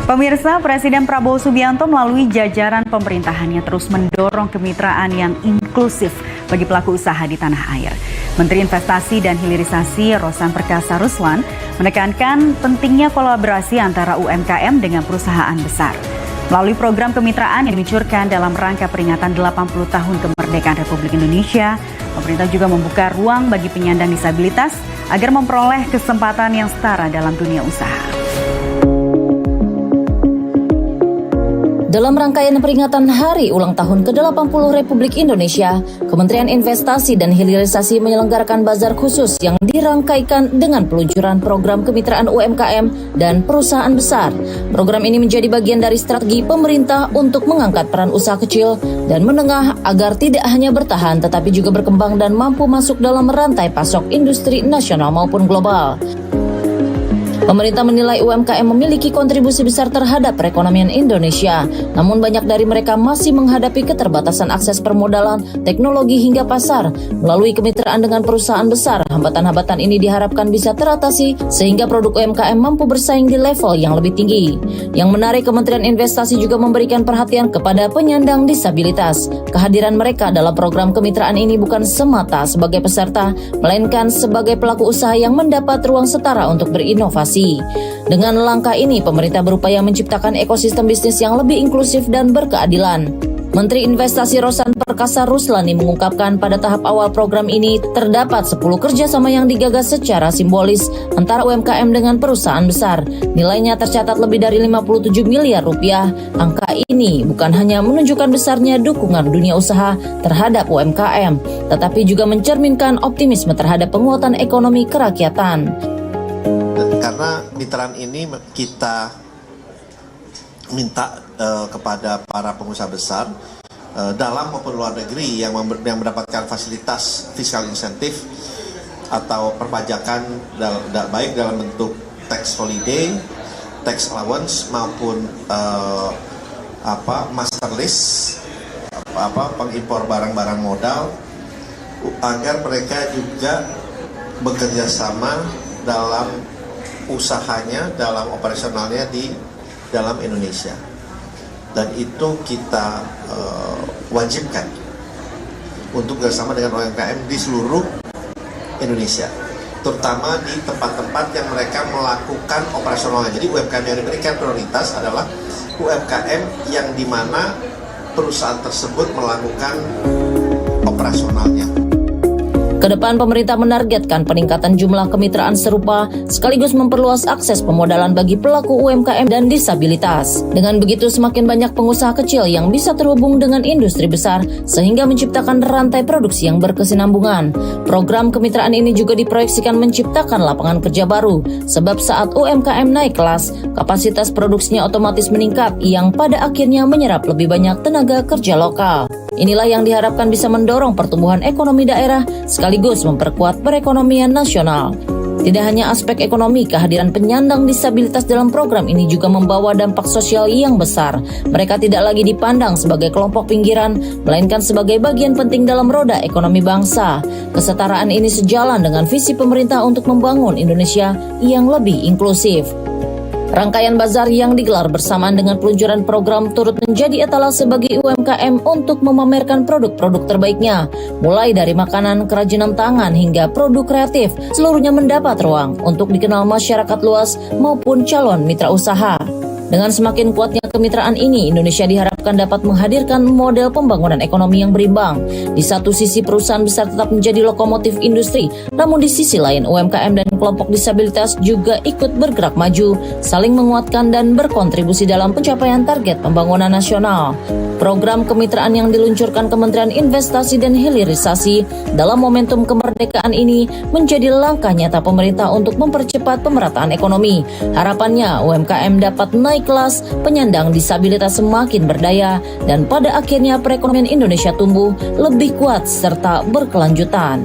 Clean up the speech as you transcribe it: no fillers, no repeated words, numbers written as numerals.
Pemirsa, Presiden Prabowo Subianto melalui jajaran pemerintahannya terus mendorong kemitraan yang inklusif bagi pelaku usaha di tanah air. Menteri Investasi dan Hilirisasi Rosan Perkasa Ruslan menekankan pentingnya kolaborasi antara UMKM dengan perusahaan besar. Melalui program kemitraan yang diluncurkan dalam rangka peringatan 80 tahun kemerdekaan Republik Indonesia, pemerintah juga membuka ruang bagi penyandang disabilitas agar memperoleh kesempatan yang setara dalam dunia usaha. Dalam rangkaian peringatan Hari Ulang Tahun ke-80 Republik Indonesia, Kementerian Investasi dan Hilirisasi menyelenggarakan bazar khusus yang dirangkaikan dengan peluncuran program kemitraan UMKM dan perusahaan besar. Program ini menjadi bagian dari strategi pemerintah untuk mengangkat peran usaha kecil dan menengah agar tidak hanya bertahan tetapi juga berkembang dan mampu masuk dalam rantai pasok industri nasional maupun global. Pemerintah menilai UMKM memiliki kontribusi besar terhadap perekonomian Indonesia, namun banyak dari mereka masih menghadapi keterbatasan akses permodalan, teknologi hingga pasar. Melalui kemitraan dengan perusahaan besar, hambatan-hambatan ini diharapkan bisa teratasi sehingga produk UMKM mampu bersaing di level yang lebih tinggi. Yang menarik, Kementerian Investasi juga memberikan perhatian kepada penyandang disabilitas. Kehadiran mereka dalam program kemitraan ini bukan semata sebagai peserta, melainkan sebagai pelaku usaha yang mendapat ruang setara untuk berinovasi. Dengan langkah ini, pemerintah berupaya menciptakan ekosistem bisnis yang lebih inklusif dan berkeadilan. Menteri Investasi Rosan Perkasa Ruslani mengungkapkan pada tahap awal program ini terdapat 10 kerjasama yang digagas secara simbolis antara UMKM dengan perusahaan besar. Nilainya tercatat lebih dari 57 miliar rupiah. Angka ini bukan hanya menunjukkan besarnya dukungan dunia usaha terhadap UMKM, tetapi juga mencerminkan optimisme terhadap penguatan ekonomi kerakyatan. Karena mitraan ini kita minta kepada para pengusaha besar dalam maupun luar negeri yang mendapatkan fasilitas fiskal insentif atau perpajakan baik dalam bentuk tax holiday, tax allowance maupun master list, pengimpor barang-barang modal, agar mereka juga bekerja sama dalam usahanya, dalam operasionalnya di dalam Indonesia. Dan itu kita wajibkan untuk bersama dengan UMKM di seluruh Indonesia, terutama di tempat-tempat yang mereka melakukan operasionalnya. Jadi UMKM yang diberikan prioritas adalah UMKM yang dimana perusahaan tersebut melakukan operasionalnya. Kedepan pemerintah menargetkan peningkatan jumlah kemitraan serupa sekaligus memperluas akses pemodalan bagi pelaku UMKM dan disabilitas. Dengan begitu semakin banyak pengusaha kecil yang bisa terhubung dengan industri besar sehingga menciptakan rantai produksi yang berkesinambungan. Program kemitraan ini juga diproyeksikan menciptakan lapangan kerja baru sebab saat UMKM naik kelas, kapasitas produksinya otomatis meningkat yang pada akhirnya menyerap lebih banyak tenaga kerja lokal. Inilah yang diharapkan bisa mendorong pertumbuhan ekonomi daerah sekaligus memperkuat perekonomian nasional. Tidak hanya aspek ekonomi, kehadiran penyandang disabilitas dalam program ini juga membawa dampak sosial yang besar. Mereka tidak lagi dipandang sebagai kelompok pinggiran, melainkan sebagai bagian penting dalam roda ekonomi bangsa. Kesetaraan ini sejalan dengan visi pemerintah untuk membangun Indonesia yang lebih inklusif. Rangkaian bazar yang digelar bersamaan dengan peluncuran program turut menjadi etalase bagi UMKM untuk memamerkan produk-produk terbaiknya. Mulai dari makanan, kerajinan tangan, hingga produk kreatif, seluruhnya mendapat ruang untuk dikenal masyarakat luas maupun calon mitra usaha. Dengan semakin kuatnya kemitraan ini, Indonesia diharapkan dapat menghadirkan model pembangunan ekonomi yang berimbang. Di satu sisi perusahaan besar tetap menjadi lokomotif industri, namun di sisi lain UMKM dan kelompok disabilitas juga ikut bergerak maju, saling menguatkan dan berkontribusi dalam pencapaian target pembangunan nasional. Program kemitraan yang diluncurkan Kementerian Investasi dan Hilirisasi dalam momentum kemerdekaan ini menjadi langkah nyata pemerintah untuk mempercepat pemerataan ekonomi. Harapannya UMKM dapat naik kelas, penyandang disabilitas semakin berdaya, dan pada akhirnya perekonomian Indonesia tumbuh lebih kuat serta berkelanjutan.